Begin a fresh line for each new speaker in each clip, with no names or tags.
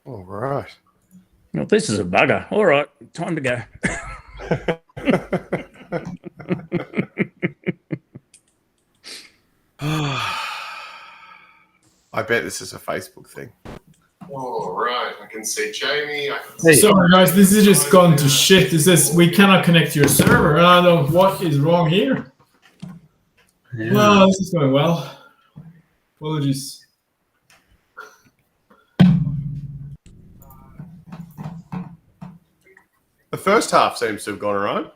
All right.
Well, this is a bugger. All right, time to go.
I bet this is a Facebook thing. All right, I can see Jamie.
Sorry, guys, this has just gone to shit. It says we cannot connect to your server. And I don't know what is wrong here. Yeah. No, this is going well. Apologies.
The first half seems to have gone all right.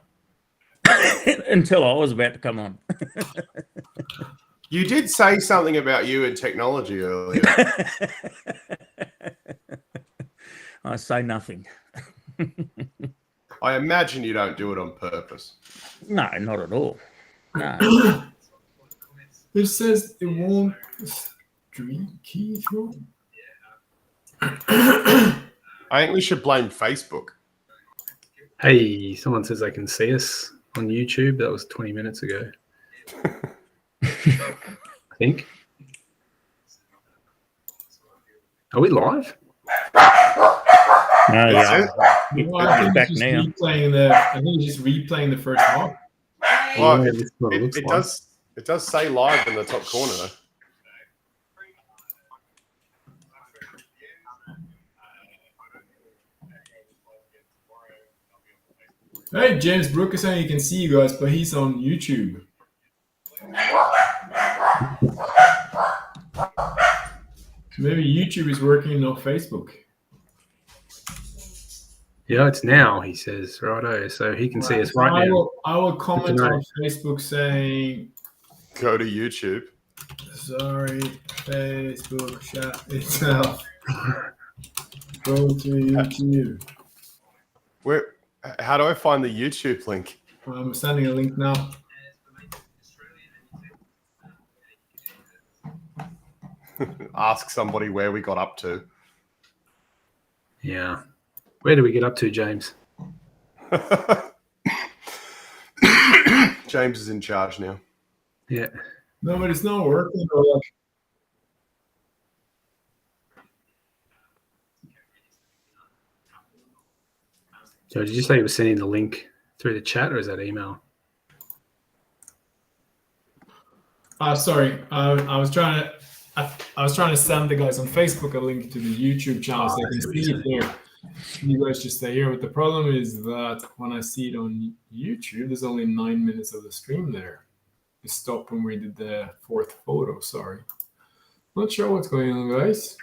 Until I was about to come on.
You did say something about you and technology earlier.
I say nothing.
I imagine you don't do it on purpose.
No, not at all. No.
It says it won't stream key through.
I think we should blame Facebook.
Hey, someone says they can see us on YouTube. That was 20 minutes ago. I think. Are we live?
Yeah.
Well, I think
back
it's
now.
I think it's just replaying the first half.
Well,
Yeah, it
it does say live in the top corner.
Hey, James Brooke is saying he can see you guys, but he's on YouTube. So maybe YouTube is working, not Facebook.
Yeah, it's now, he says. Righto. So he can see us right now.
I will comment on Facebook saying,
Go to YouTube.
sorry, Facebook shut itself. Go to YouTube.
How do I find the YouTube link?
I'm sending a link now.
Ask somebody where we got up to.
Yeah. Where do we get up to, James?
James is in charge now.
Yeah.
No, but it's not working.
So did you say you were sending the link through the chat, or is that email?
Sorry, I was trying to send the guys on Facebook a link to the YouTube channel so they can see it there. You guys just stay here. But the problem is that when I see it on YouTube, there's only 9 minutes of the stream there. It stopped when we did the fourth photo. Sorry, not sure what's going on, guys.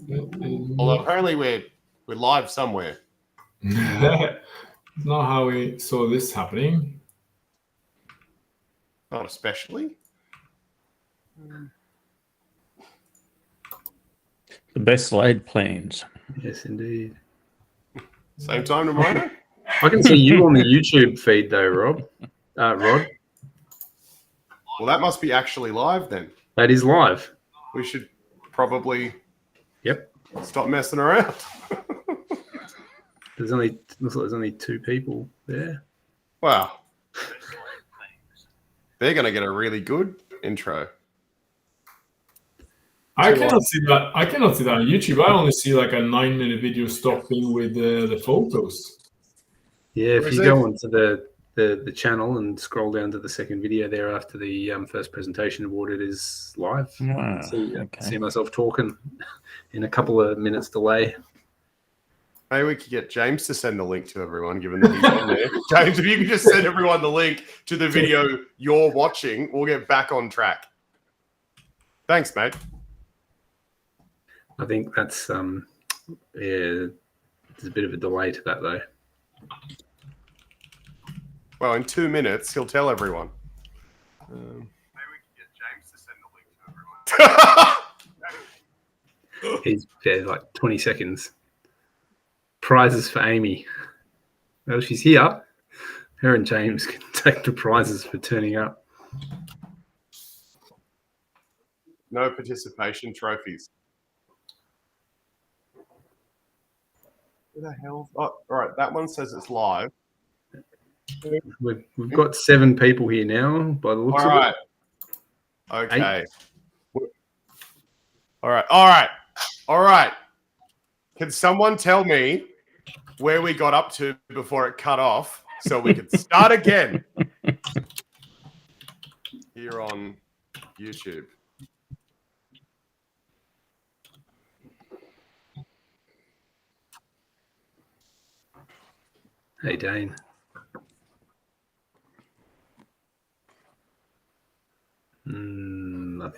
Well, apparently we're live somewhere.
That's not how we saw this happening.
Not especially.
The best laid plans.
Yes, indeed.
Same time tomorrow?
I can see you on the YouTube feed, though, Rod. Rod.
Well, that must be actually live then.
That is live.
We should probably stop messing around.
Looks like there's only 2 people there.
Wow. They're going to get a really good intro.
I cannot see that. I cannot see that on YouTube. I only see like a 9-minute video stopping with the photos.
Yeah, if you go onto the channel and scroll down to the second video there after the first presentation award, it is live.
Wow.
See myself talking in a couple of minutes delay.
Maybe we could get James to send the link to everyone, given that he's on there. James, if you could just send everyone the link to the video you're watching, we'll get back on track. Thanks, mate.
I think that's there's a bit of a delay to that, though.
Well, in 2 minutes, he'll tell everyone. Maybe we can get James to send the link to everyone.
He's like 20 seconds. Prizes for Amy. Well, she's here. Her and James can take the prizes for turning up.
No participation trophies. Who the hell? Oh, all right. That one says it's live.
We've got 7 people here now, by the looks
all
of
right.
it.
Okay. All right. All right. All right. Can someone tell me where we got up to before it cut off so we could start again here on YouTube?
Hey, Dane. I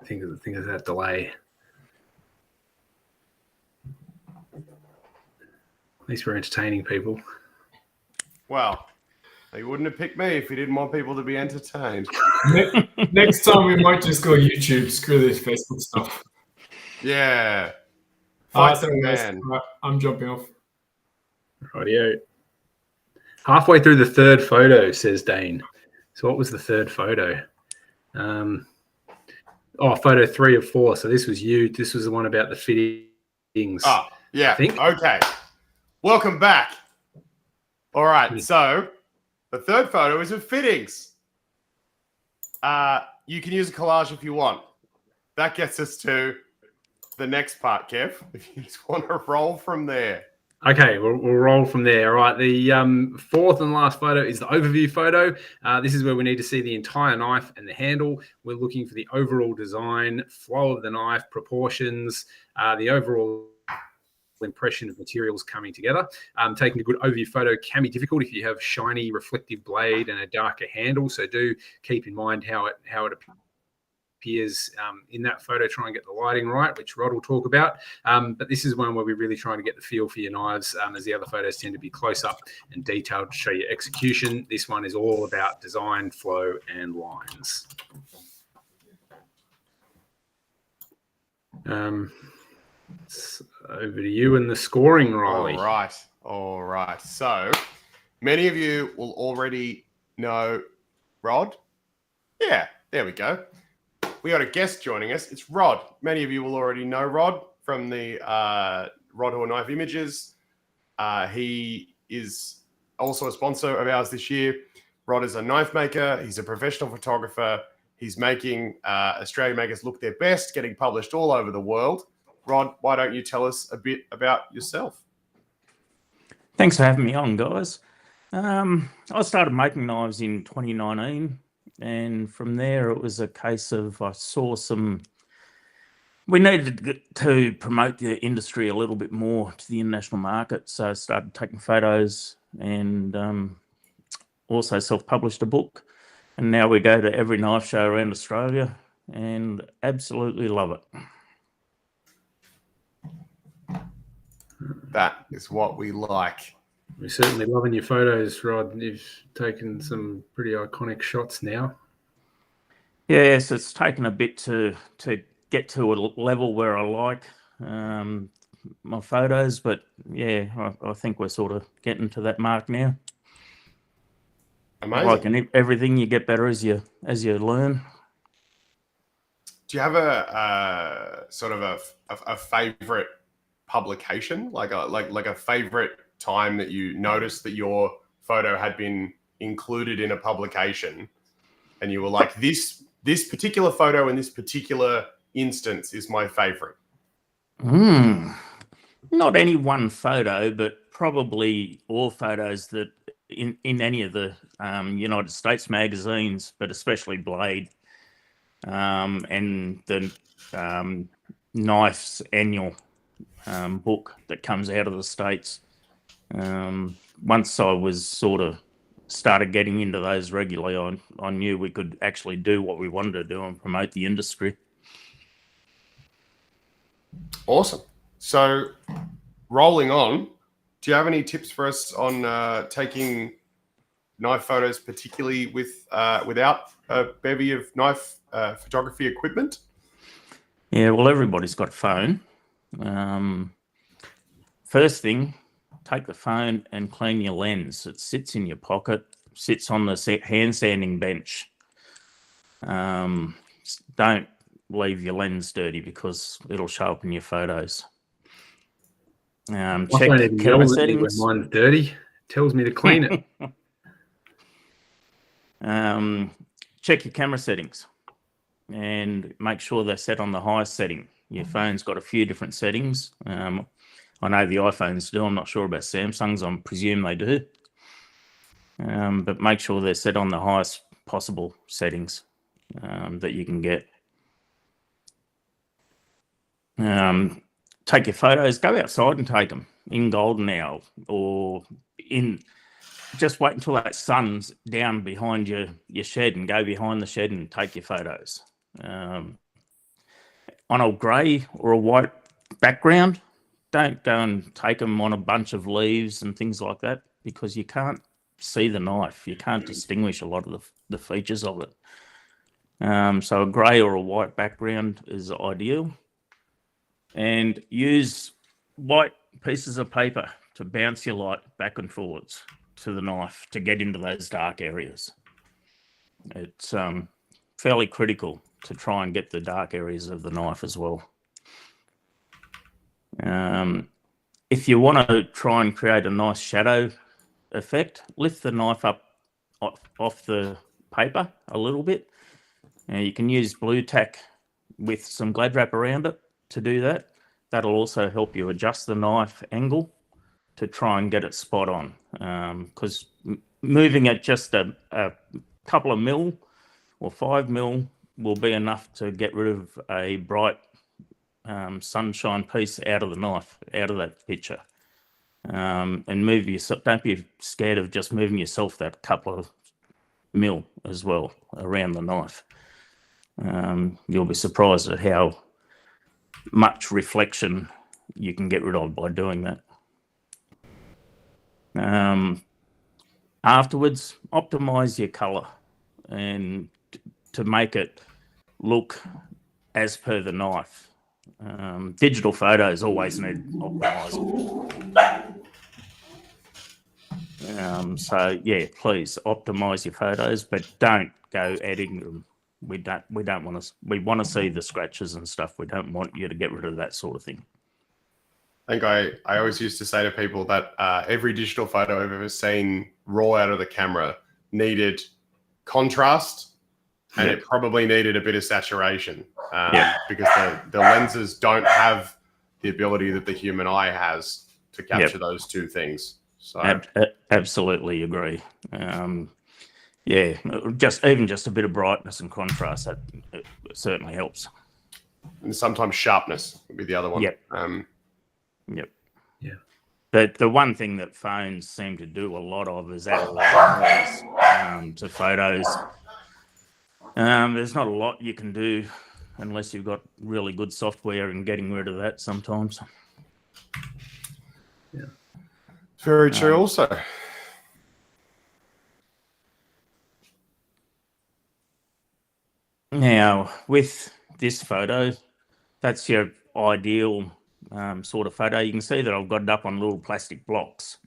think it's that delay. At least we're entertaining people.
Well, you wouldn't have picked me if you didn't want people to be entertained.
Next time we might just go YouTube. Screw this Facebook stuff.
Yeah. Fight the
Sorry, guys.
man.
Right, I'm jumping off.
Rightio. Halfway through the third photo, says Dane. So what was the third photo? Photo 3 of 4. So this was you. This was the one about the fittings.
Oh, yeah.
I think.
Okay. Welcome back. All right. So the third photo is of fittings. You can use a collage if you want. That gets us to the next part, Kev. If you just want to roll from there.
Okay, we'll roll from there. All right, the fourth and last photo is the overview photo. This is where we need to see the entire knife and the handle. We're looking for the overall design, flow of the knife, proportions, the overall impression of materials coming together. Taking a good overview photo can be difficult if you have shiny, reflective blade and a darker handle. So do keep in mind how it appears in that photo. Try and get the lighting right, which Rod will talk about. But this is one where we're really trying to get the feel for your knives, as the other photos tend to be close up and detailed to show you execution. This one is all about design, flow, and lines. It's over to you and the scoring, Riley.
All right. So many of you will already know Rod. Yeah, there we go. We got a guest joining us. It's Rod. Many of you will already know Rod from the Rod Hoare Knife Images. He is also a sponsor of ours this year. Rod is a knife maker. He's a professional photographer. He's making Australian makers look their best, getting published all over the world. Rod, why don't you tell us a bit about yourself?
Thanks for having me on, guys. I started making knives in 2019, and from there it was a case of I saw we needed to promote the industry a little bit more to the international market, so I started taking photos and also self-published a book, and now we go to every knife show around Australia and absolutely love it.
That is what we like.
We're certainly loving your photos, Rod. You've taken some pretty iconic shots now.
Yes, it's taken a bit to get to a level where I like my photos, but yeah, I think we're sort of getting to that mark now.
Amazing.
Like in everything, you get better as you learn.
Do you have a sort of a favorite publication, like a favorite time that you noticed that your photo had been included in a publication, and you were like, this particular photo in this particular instance is my favorite?
Not any one photo, but probably all photos that in any of the United States magazines, but especially Blade and the Knife's annual book that comes out of the States. Once I was sort of started getting into those regularly, I knew we could actually do what we wanted to do and promote the industry.
Awesome. So rolling on, do you have any tips for us on taking knife photos, particularly without a bevy of knife photography equipment?
Yeah, well, everybody's got a phone. First thing, take the phone and clean your lens. It sits in your pocket, sits on the hand sanding bench. Don't leave your lens dirty because it'll show up in your photos. Check the camera settings.
When mine's dirty, it tells me to clean it.
Check your camera settings. and make sure they're set on the highest setting. Your phone's got a few different settings. I know the iPhones do. I'm not sure about Samsung's. I presume they do. But make sure they're set on the highest possible settings that you can get. Take your photos, go outside and take them in golden hour, or just wait until that sun's down behind your shed and go behind the shed and take your photos. On a grey or a white background, don't go and take them on a bunch of leaves and things like that, because you can't see the knife. You can't distinguish a lot of the features of it. So a grey or a white background is ideal. And use white pieces of paper to bounce your light back and forwards to the knife to get into those dark areas. It's fairly critical to try and get the dark areas of the knife as well. If you want to try and create a nice shadow effect, lift the knife up off the paper a little bit. You can use blue tack with some glad wrap around it to do that. That'll also help you adjust the knife angle to try and get it spot on. Because moving it just a couple of mil or 5 mil will be enough to get rid of a bright sunshine piece out of the knife, out of that picture. And move yourself. Don't be scared of just moving yourself that couple of mil as well around the knife. You'll be surprised at how much reflection you can get rid of by doing that. Afterwards, optimize your color and to make it look as per the knife. Digital photos always need optimizing. So yeah, please optimize your photos, but don't go editing them. We don't want to. We want to see the scratches and stuff. We don't want you to get rid of that sort of thing.
I think I always used to say to people that every digital photo I've ever seen raw out of the camera needed contrast, and it probably needed a bit of saturation because the lenses don't have the ability that the human eye has to capture those two things. So
absolutely agree. Yeah, just a bit of brightness and contrast, that it certainly helps.
And sometimes sharpness would be the other one.
Yep. Yeah. But the one thing that phones seem to do a lot of is add a lot of noise to photos. There's not a lot you can do unless you've got really good software and getting rid of that sometimes.
Yeah. Very true also.
Now, with this photo, that's your ideal sort of photo. You can see that I've got it up on little plastic blocks.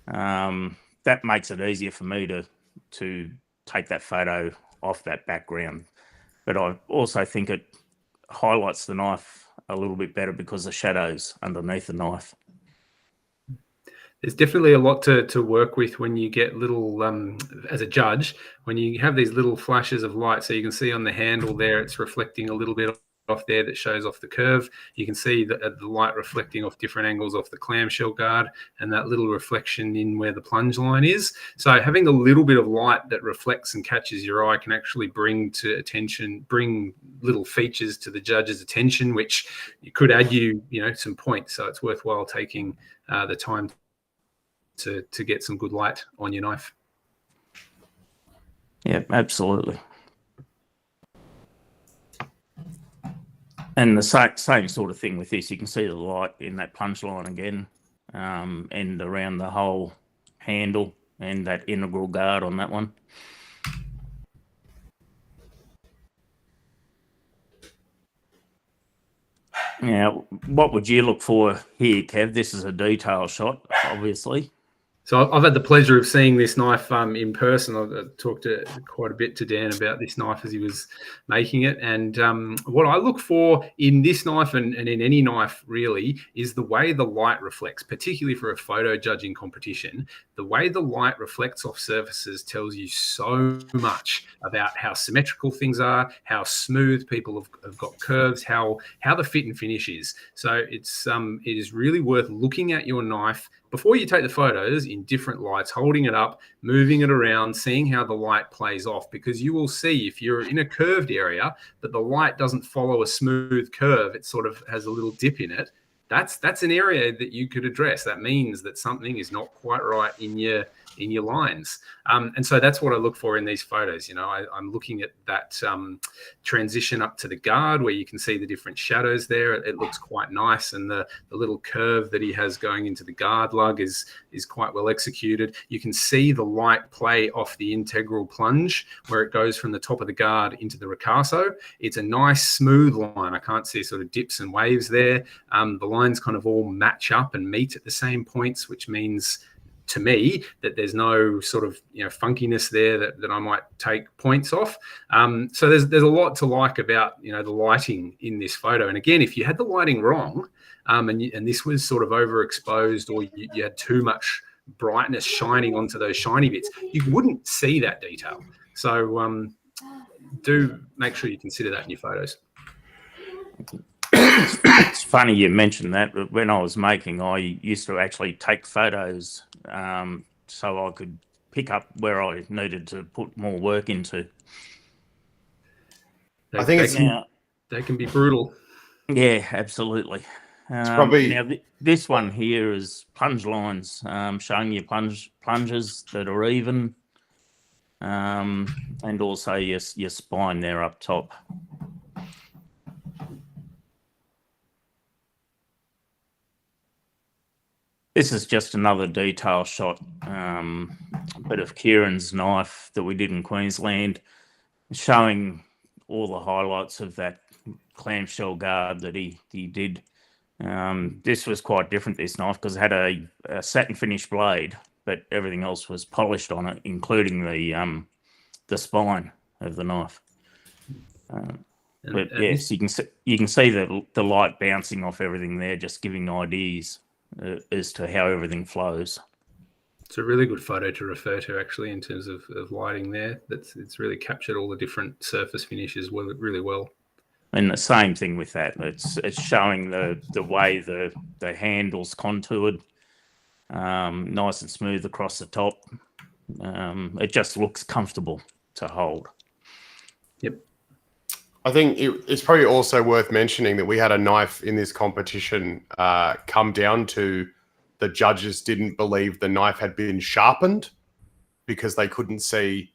That makes it easier for me to take that photo off that background. But I also think it highlights the knife a little bit better because the shadows underneath the knife.
There's definitely a lot to work with when you get little, as a judge, when you have these little flashes of light. So you can see on the handle there, it's reflecting a little bit off there that shows off the curve. You can see the light reflecting off different angles off the clamshell guard, and that little reflection in where the plunge line is. So having a little bit of light that reflects and catches your eye can actually bring little features to the judge's attention, which could add you some points. So it's worthwhile taking the time to get some good light on your knife.
Yeah, absolutely. And the same sort of thing with this. You can see the light in that plunge line again, and around the whole handle and that integral guard on that one. Now, what would you look for here, Kev? This is a detail shot, obviously.
So I've had the pleasure of seeing this knife in person. I've talked quite a bit to Dan about this knife as he was making it. And what I look for in this knife and in any knife really is the way the light reflects, particularly for a photo judging competition. The way the light reflects off surfaces tells you so much about how symmetrical things are, how smooth people have got curves, how the fit and finish is. So it is really worth looking at your knife before you take the photos in different lights, holding it up, moving it around, seeing how the light plays off, because you will see if you're in a curved area that the light doesn't follow a smooth curve, it sort of has a little dip in it. That's an area that you could address. That means that something is not quite right in your lines. And so that's what I look for in these photos. You know, I'm looking at that transition up to the guard where you can see the different shadows there. It looks quite nice. And the little curve that he has going into the guard lug is quite well executed. You can see the light play off the integral plunge where it goes from the top of the guard into the ricasso. It's a nice smooth line. I can't see sort of dips and waves there. The lines kind of all match up and meet at the same points, which means to me that there's no sort of funkiness there that I might take points off. So there's a lot to like about the lighting in this photo. And again, if you had the lighting wrong and this was sort of overexposed, or you had too much brightness shining onto those shiny bits, you wouldn't see that detail. So do make sure you consider that in your photos.
It's funny you mentioned that, but when I was making, I used to actually take photos so I could pick up where I needed to put more work into.
I think
they can be brutal.
Yeah, absolutely.
It's probably
now this one here is plunge lines, showing you plunges that are even, and also your spine there up top. This is just another detail shot, bit of Kieran's knife that we did in Queensland, showing all the highlights of that clamshell guard that he did. This was quite different, this knife, because it had a satin finish blade, but everything else was polished on it, including the spine of the knife. But yes, you can see the light bouncing off everything there, just giving ideas as to how everything flows.
It's a really good photo to refer to, actually, in terms of lighting there. It's really captured all the different surface finishes really well.
And the same thing with that. It's showing the way the handle's contoured, nice and smooth across the top. It just looks comfortable to hold.
Yep.
I think it's probably also worth mentioning that we had a knife in this competition come down to the judges didn't believe the knife had been sharpened because they couldn't see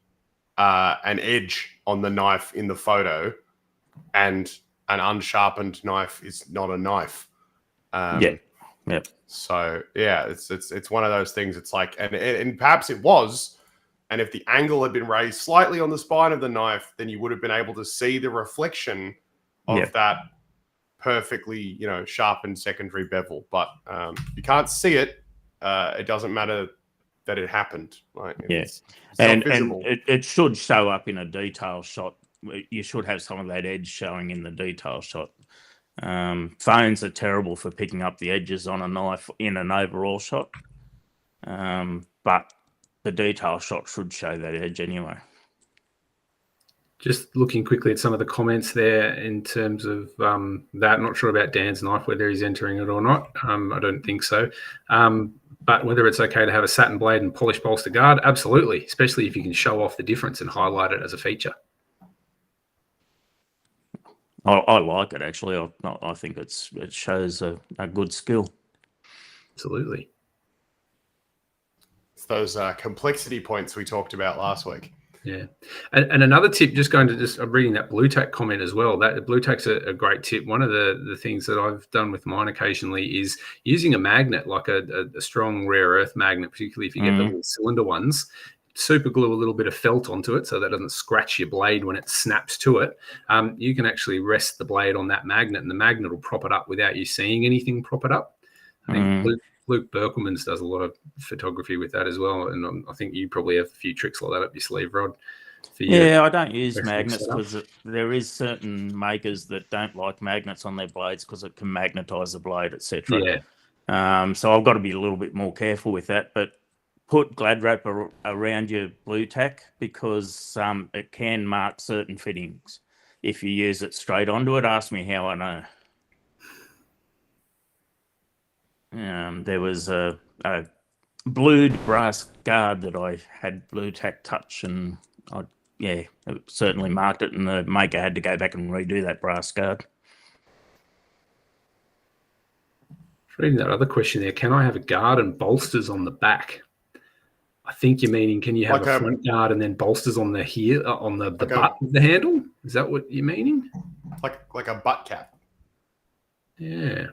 an edge on the knife in the photo, and an unsharpened knife is not a knife.
Yeah.
So yeah, it's one of those things. It's like, and perhaps it was. And if the angle had been raised slightly on the spine of the knife, then you would have been able to see the reflection of that perfectly, sharpened secondary bevel. But you can't see it. It doesn't matter that it happened. Like, it's
and it should show up in a detail shot. You should have some of that edge showing in the detail shot. Phones are terrible for picking up the edges on a knife in an overall shot. But the detail shot should show that edge anyway.
Just looking quickly at some of the comments there in terms of that. Not sure about Dan's knife, whether he's entering it or not. I don't think so. But whether it's okay to have a satin blade and polished bolster guard, absolutely, especially if you can show off the difference and highlight it as a feature.
I like it, actually. I think it shows a good skill.
Absolutely.
It's those complexity points we talked about last week.
Yeah. And another tip, I'm reading that blue tack comment as well. That blue tack's a great tip. One of the things that I've done with mine occasionally is using a magnet, like a strong rare earth magnet, particularly if you get the little cylinder ones. Super glue a little bit of felt onto it so that doesn't scratch your blade when it snaps to it. You can actually rest the blade on that magnet, and the magnet will prop it up without you seeing anything prop it up. I think Luke Berkelmans does a lot of photography with that as well, and I think you probably have a few tricks like that up your sleeve, Rod.
Yeah, I don't use
professional
magnets
setup.
because there is certain makers that don't like magnets on their blades because it can magnetize the blade, etc.
Yeah,
So I've got to be a little bit more careful with that. But put glad wrap around your blue tack because it can mark certain fittings if you use it straight onto it. Ask me how I know. There was a blued brass guard that I had blue tack touch, and it certainly marked it, and the maker had to go back and redo that brass guard.
Reading that other question there, can I have a guard and bolsters on the back? I think you're meaning, can you have a front guard and then bolsters on the butt of the handle? Is that what you're meaning?
Like a butt cap.
Yeah.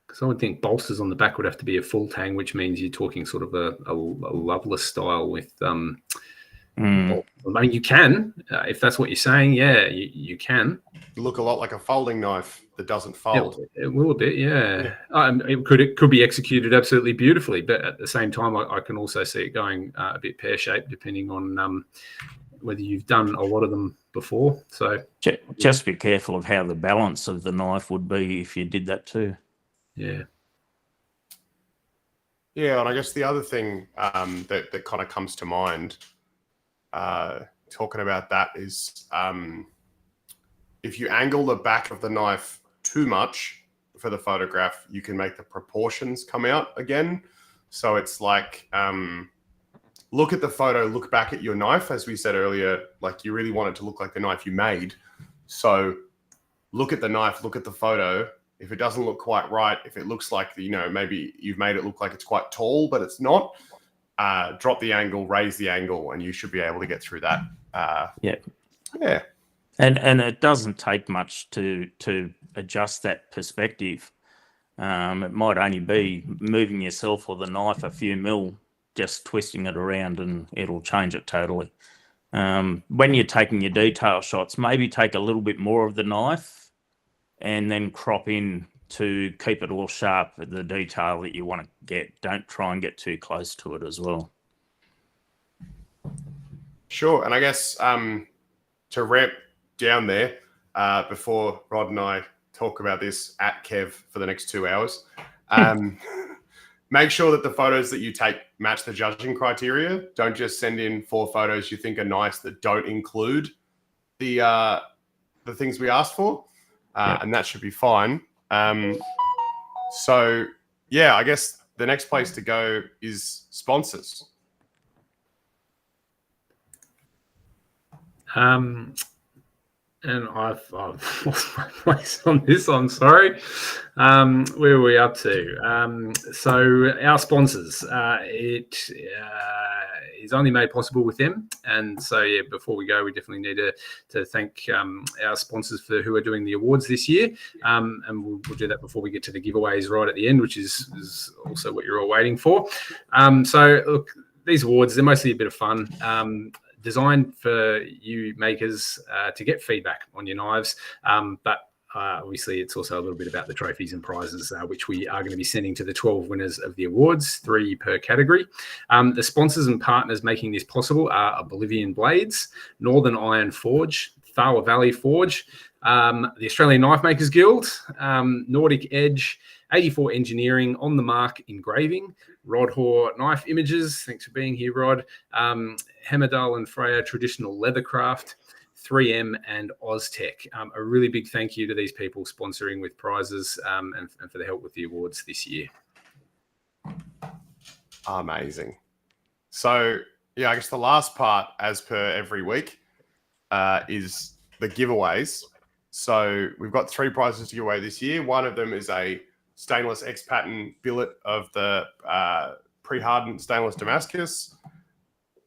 Because I would think bolsters on the back would have to be a full tang, which means you're talking sort of a Loveless style with I mean, you can, if that's what you're saying. Yeah, you can.
Look a lot like a folding knife that doesn't fold.
It will a bit, yeah. It could be executed absolutely beautifully, but at the same time, I can also see it going a bit pear-shaped, depending on whether you've done a lot of them before. So
just be careful of how the balance of the knife would be if you did that too.
Yeah.
Yeah, and I guess the other thing that kind of comes to mind talking about that is if you angle the back of the knife too much for the photograph, you can make the proportions come out again. So it's like, look at the photo, look back at your knife. As we said earlier, like you really want it to look like the knife you made. So look at the knife, look at the photo. If it doesn't look quite right, if it looks like, maybe you've made it look like it's quite tall, but it's not, drop the angle, raise the angle, and you should be able to get through that. Yeah.
And it doesn't take much to adjust that perspective. It might only be moving yourself or the knife a few mil, just twisting it around, and it'll change it totally. When you're taking your detail shots, maybe take a little bit more of the knife and then crop in to keep it all sharp at the detail that you want to get. Don't try and get too close to it as well.
Sure. And I guess to ramp down there, before Rod and I talk about this at Kev for the next 2 hours, make sure that the photos that you take match the judging criteria. Don't just send in 4 photos you think are nice that don't include the things we asked for. And that should be fine. So, yeah, I guess the next place to go is sponsors.
And I've lost my place on this. I'm sorry. Where are we up to? So our sponsors, it is only made possible with them. And so, yeah, before we go, we definitely need to thank our sponsors for who are doing the awards this year. And we'll do that before we get to the giveaways right at the end, which is also what you're all waiting for. So, look, these awards, they're mostly a bit of fun. Designed for you makers to get feedback on your knives, but obviously it's also a little bit about the trophies and prizes, which we are going to be sending to the 12 winners of the awards, 3 per category. The sponsors and partners making this possible are Bolivian Blades, Northern Iron Forge, Tharwa Valley Forge, the Australian Knifemakers Guild, Nordic Edge, 84 Engineering, On the Mark Engraving, Rod Hoare Knife Images, thanks for being here, Rod, Hemerdal and Freya Traditional Leathercraft, 3M and Oztech. A really big thank you to these people sponsoring with prizes and for the help with the awards this year.
Amazing. So, yeah, I guess the last part, as per every week, is the giveaways. So we've got 3 prizes to give away this year. One of them is a stainless X-Pattern billet of the pre-hardened stainless Damascus.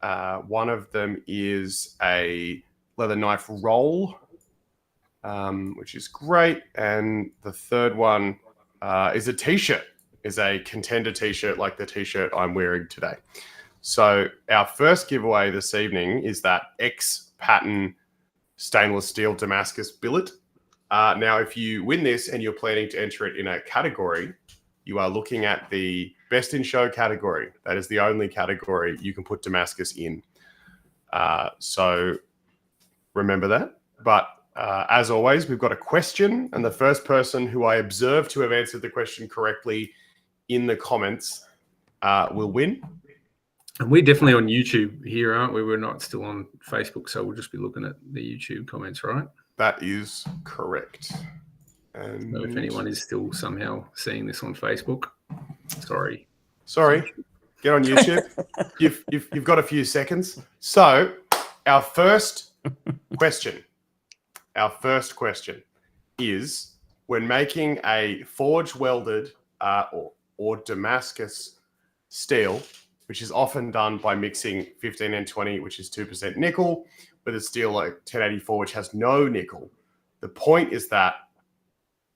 One of them is a leather knife roll, which is great. And the third one is a t-shirt, is a contender t-shirt like the t-shirt I'm wearing today. So our first giveaway this evening is that X-Pattern stainless steel Damascus billet. Now, if you win this and you're planning to enter it in a category, you are looking at the best in show category. That is the only category you can put Damascus in. So remember that. But as always, we've got a question, and the first person who I observe to have answered the question correctly in the comments will win.
And we're definitely on YouTube here, aren't we? We're not still on Facebook, so we'll just be looking at the YouTube comments, right?
That is correct. And
So if anyone is still somehow seeing this on Facebook, sorry.
Get on YouTube. You've got a few seconds. So our first question is, when making a forge welded or Damascus steel, which is often done by mixing 15N20, which is 2% nickel, with a steel like 1084, which has no nickel. The point is that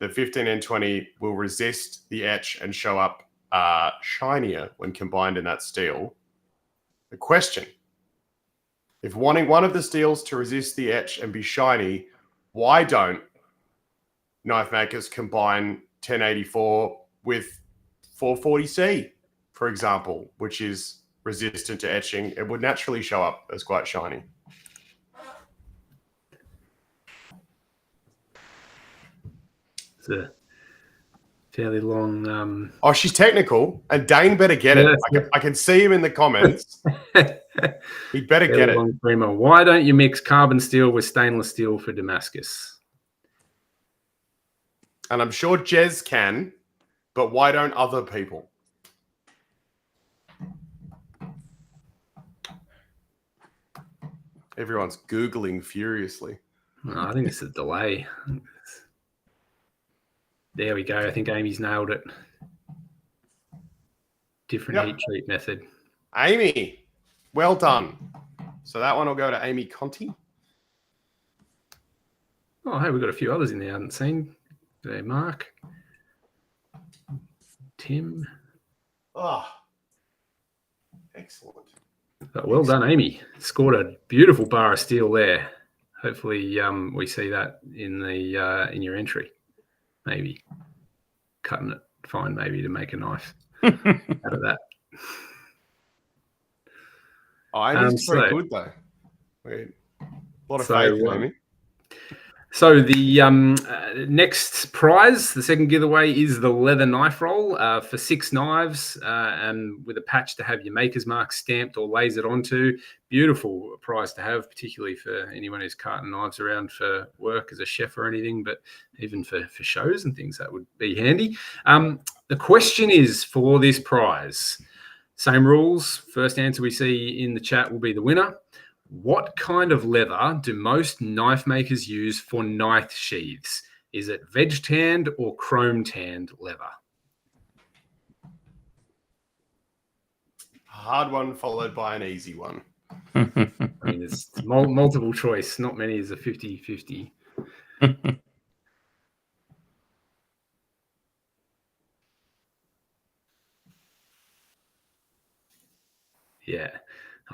the 15N20 will resist the etch and show up shinier when combined in that steel. The question: if wanting one of the steels to resist the etch and be shiny, why don't knife makers combine 1084 with 440C, for example, which is resistant to etching? It would naturally show up as quite shiny.
It's a fairly long...
Oh, she's technical, and Dane better get it. I can see him in the comments. He better get it.
Why don't you mix carbon steel with stainless steel for Damascus?
And I'm sure Jez can, but why don't other people? Everyone's Googling furiously.
Oh, I think it's a delay. There we go. I think Amy's nailed it. Different heat treat method.
Amy, well done. So that one will go to Amy Conti.
Oh, hey, we've got a few others in there I haven't seen. There, Mark. Tim.
Oh, excellent.
But well done, Amy. Scored a beautiful bar of steel there. Hopefully, we see that in the in your entry. Maybe cutting it fine, maybe to make a knife out of that.
Oh, Amy's pretty good though. A lot of faith in Amy.
So the next prize, the second giveaway, is the leather knife roll for 6 knives and with a patch to have your maker's mark stamped or lasered onto. Beautiful prize to have, particularly for anyone who's carting knives around for work as a chef or anything, but even for shows and things, that would be handy. The question is for this prize, same rules. First answer we see in the chat will be the winner. What kind of leather do most knife makers use for knife sheaths? Is it veg tanned or chrome tanned leather?
Hard one followed by an easy one.
I mean, it's multiple choice. Not many is a 50-50. Yeah.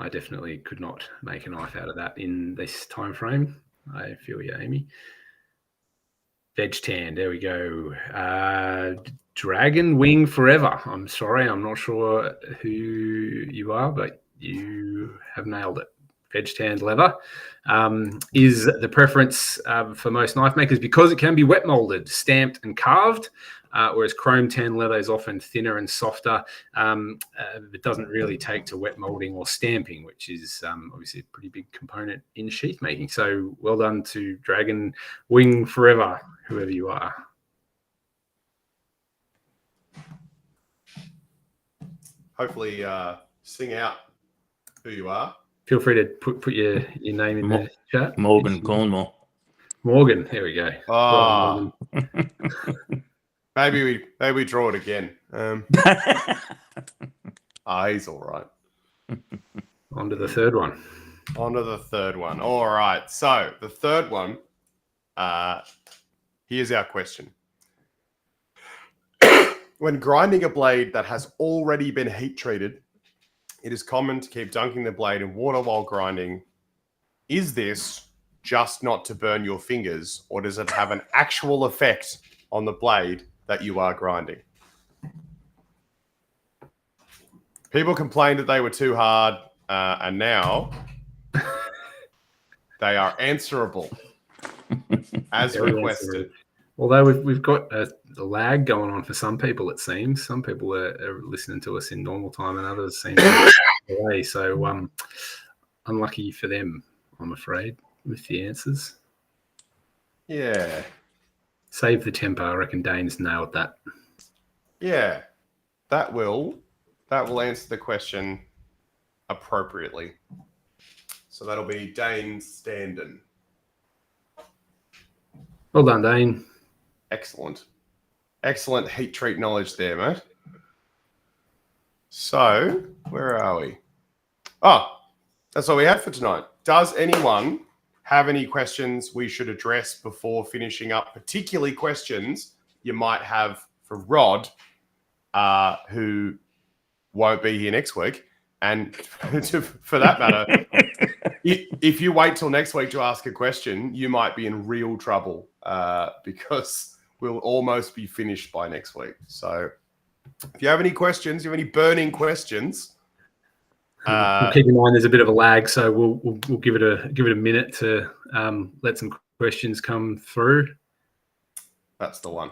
I definitely could not make a knife out of that in this time frame. I feel you, Amy. Veg tan, there we go. Dragon Wing Forever. I'm sorry, I'm not sure who you are, but you have nailed it. Veg tanned leather is the preference for most knife makers because it can be wet molded, stamped and carved, whereas chrome tan leather is often thinner and softer. It doesn't really take to wet molding or stamping, which is obviously a pretty big component in sheath making. So well done to Dragon Wing Forever, whoever you are.
Hopefully sing out who you are.
Feel free to put your name in the chat.
Morgan Cornwall.
Morgan, here we go.
Oh. Maybe we draw it again. He's all right.
On to the third one.
On to the third one. All right. So the third one, here's our question. When grinding a blade that has already been heat treated, it is common to keep dunking the blade in water while grinding. Is this just not to burn your fingers, or does it have an actual effect on the blade that you are grinding? People complained that they were too hard, and now they are answerable as
Very
requested.
answerable. Although we've got a lag going on for some people, it seems. Some people are listening to us in normal time, and others seem to be away. So unlucky for them, I'm afraid, with the answers.
Yeah.
Save the tempo. I reckon Dane's nailed that.
Yeah. That will answer the question appropriately. So that'll be Dane Standen.
Well done, Dane.
Excellent. Excellent heat treat knowledge there, mate. So, where are we? Oh, that's all we have for tonight. Does anyone have any questions we should address before finishing up? Particularly questions you might have for Rod, who won't be here next week. And for that matter, if you wait till next week to ask a question, you might be in real trouble because we'll almost be finished by next week. So if you have any questions, you have any burning questions,
keep in mind there's a bit of a lag, so we'll give it a minute to let some questions come through.
that's the one.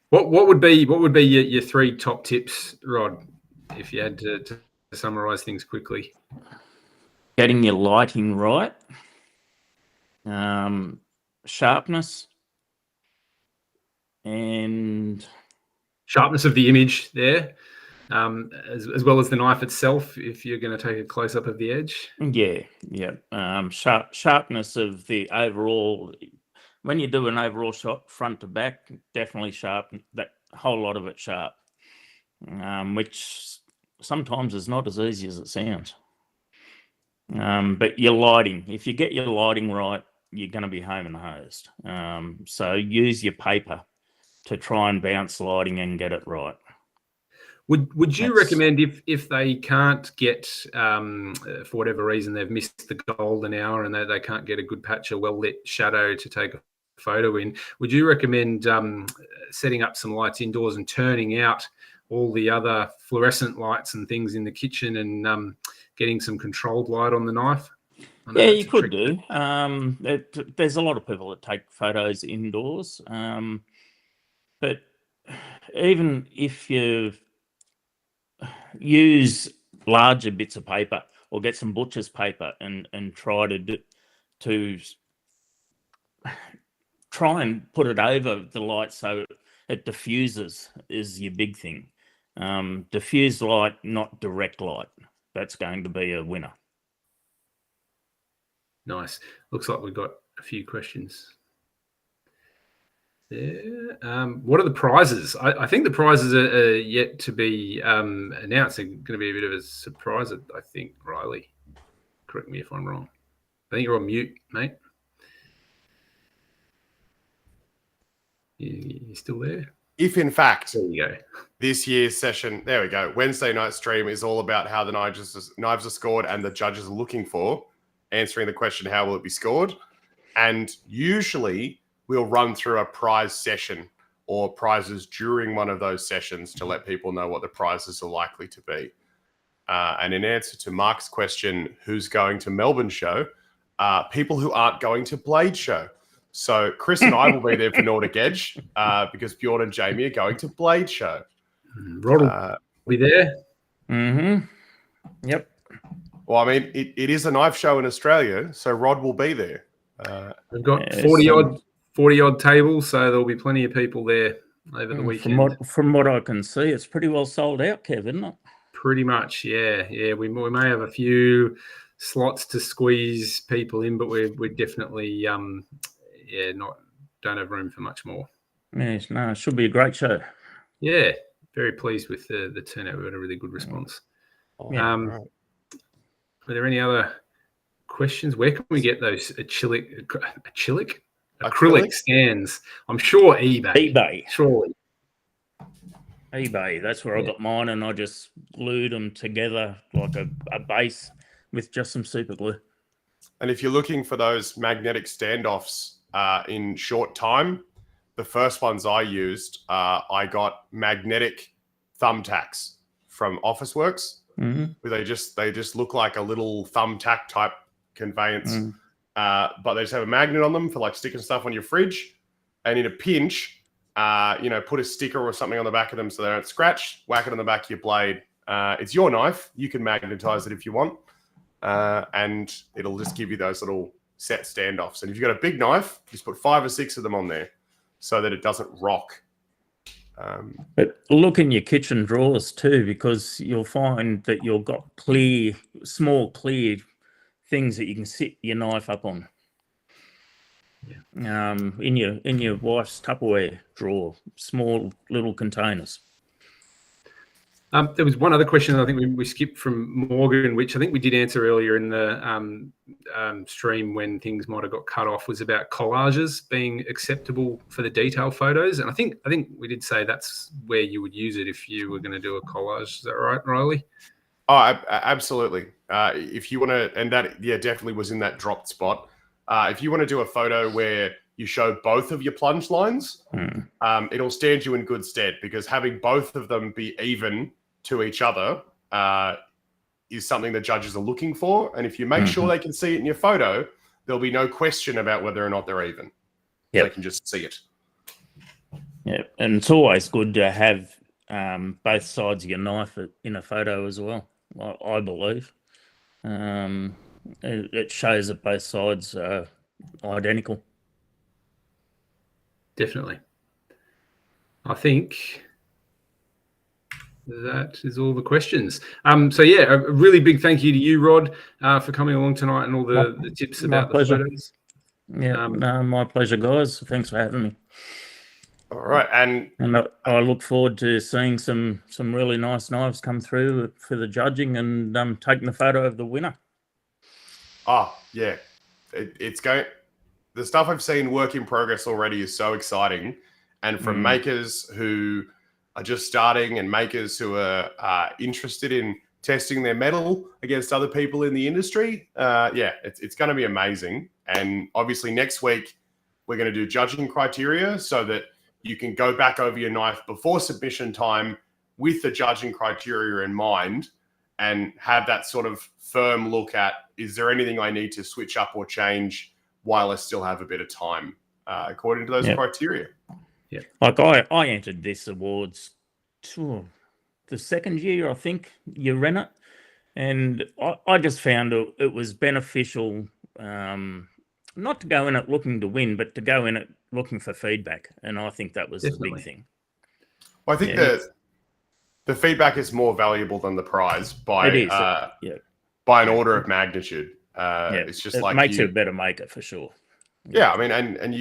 What would be your 3 top tips, Rod, if you had to summarize things quickly?
Getting your lighting right, sharpness, and
Sharpness of the image there, as well as the knife itself, if you're going to take a close-up of the edge.
Sharpness of the overall. When you do an overall shot front to back, definitely sharp. That whole lot of it sharp, which sometimes is not as easy as it sounds. But your lighting, if you get your lighting right, you're going to be home and hosed. So use your paper to try and bounce lighting and get it right.
Would you recommend if they can't get, for whatever reason, they've missed the golden hour and they can't get a good patch of well-lit shadow to take a photo in, would you recommend setting up some lights indoors and turning out all the other fluorescent lights and things in the kitchen and getting some controlled light on the knife?
Yeah, you could do. There's a lot of people that take photos indoors, but even if you use larger bits of paper or get some butcher's paper and try and put it over the light so it diffuses is your big thing. Diffuse light, not direct light. That's going to be a winner.
Nice. Looks like we've got a few questions there. What are the prizes? I think the prizes are yet to be announced. They're going to be a bit of a surprise, I think, Riley. Correct me if I'm wrong. I think you're on mute, mate. You still there?
If in fact,
there you go.
This year's session, there we go. Wednesday night stream is all about how the knives are scored and the judges are looking for, answering the question, how will it be scored? And usually we'll run through a prize session or prizes during one of those sessions to let people know what the prizes are likely to be. And in answer to Mark's question, who's going to Melbourne show? People who aren't going to Blade show. So Chris and I will be there for Nordic Edge because Bjorn and Jamie are going to Blade show.
Rod will be there.
Mm-hmm. Yep.
Well, I mean, it is a knife show in Australia, so Rod will be there.
We've got 40 odd tables, so there'll be plenty of people there over the weekend.
From what I can see, it's pretty well sold out, Kev, isn't it?
Pretty much, yeah. We may have a few slots to squeeze people in, but we're definitely don't have room for much more.
Yes, no, it should be a great show.
Yeah, very pleased with the turnout. We had a really good response.
Right.
Are there any other questions? Where can we get those acrylic stands? I'm sure eBay. Surely.
eBay. That's where I got mine, and I just glued them together like a base with just some super glue.
And if you're looking for those magnetic standoffs in short time, the first ones I used, I got magnetic thumbtacks from Officeworks,
Mm-hmm.
where they just look like a little thumbtack type conveyance, but they just have a magnet on them for like sticking stuff on your fridge, and in a pinch, put a sticker or something on the back of them so they don't scratch. Whack it on the back of your blade. It's your knife. You can magnetize it if you want, and it'll just give you those little set standoffs. And if you've got a big knife, just put 5 or 6 of them on there so that it doesn't rock.
But look in your kitchen drawers too, because you'll find that you've got small clear things that you can sit your knife up on. In your wife's Tupperware drawer, small little containers.
There was one other question I think we skipped from Morgan, which I think we did answer earlier in the stream when things might have got cut off, was about collages being acceptable for the detail photos. And I think we did say that's where you would use it if you were going to do a collage. Is that right, Riley?
Oh, absolutely. If you want to, and that, definitely was in that dropped spot. If you want to do a photo where you show both of your plunge lines, it'll stand you in good stead, because having both of them be even to each other is something that judges are looking for. And if you make sure they can see it in your photo, there'll be no question about whether or not they're even.
Yep.
They can just see it.
Yeah, and it's always good to have both sides of your knife in a photo as well, I believe. It shows that both sides are identical.
Definitely. I think that is all the questions. So yeah, a really big thank you to you, Rod, for coming along tonight and all the tips about the photos.
Yeah, my pleasure, guys. Thanks for having me.
All right, and
I look forward to seeing some really nice knives come through for the judging and taking the photo of the winner.
Oh yeah, it's going. The stuff I've seen work in progress already is so exciting, and from makers who are just starting and makers who are interested in testing their metal against other people in the industry. It's going to be amazing. And obviously next week we're going to do judging criteria so that you can go back over your knife before submission time with the judging criteria in mind and have that sort of firm look at, is there anything I need to switch up or change while I still have a bit of time according to those criteria.
Yeah, like I entered this awards the second year, I think you ran it, and I just found it was beneficial not to go in it looking to win, but to go in it looking for feedback, and I think that was the big thing.
Well, I think the feedback is more valuable than the prize by an order of magnitude. It's just
it makes you a better maker for sure.
Yeah, I mean, and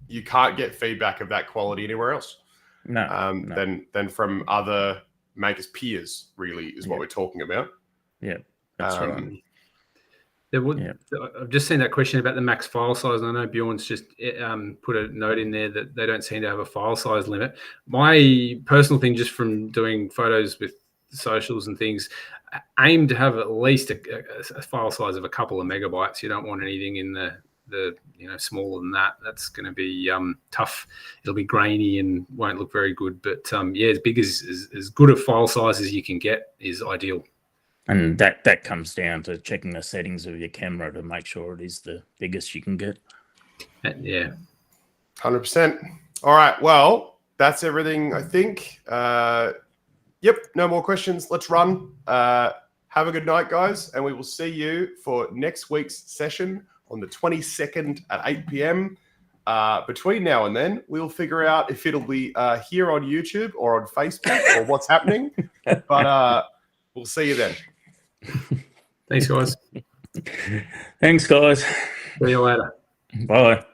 you can't get feedback of that quality anywhere else.
No,
than from other makers' peers, really, is what we're talking about.
Yeah, that's right.
I've just seen that question about the max file size, and I know Bjorn's just put a note in there that they don't seem to have a file size limit. My personal thing, just from doing photos with socials and things, aim to have at least a file size of a couple of megabytes. You don't want anything in the smaller than that. That's going to be tough. It'll be grainy and won't look very good. But as big as good a file size as you can get is ideal.
And that comes down to checking the settings of your camera to make sure it is the biggest you can get.
Yeah.
100%. All right. Well, that's everything, I think. No more questions. Let's run. Have a good night, guys. And we will see you for next week's session on the 22nd at 8 p.m. Between now and then, we'll figure out if it'll be here on YouTube or on Facebook or what's happening. But we'll see you then.
Thanks, guys.
Thanks, guys.
See you later.
Bye.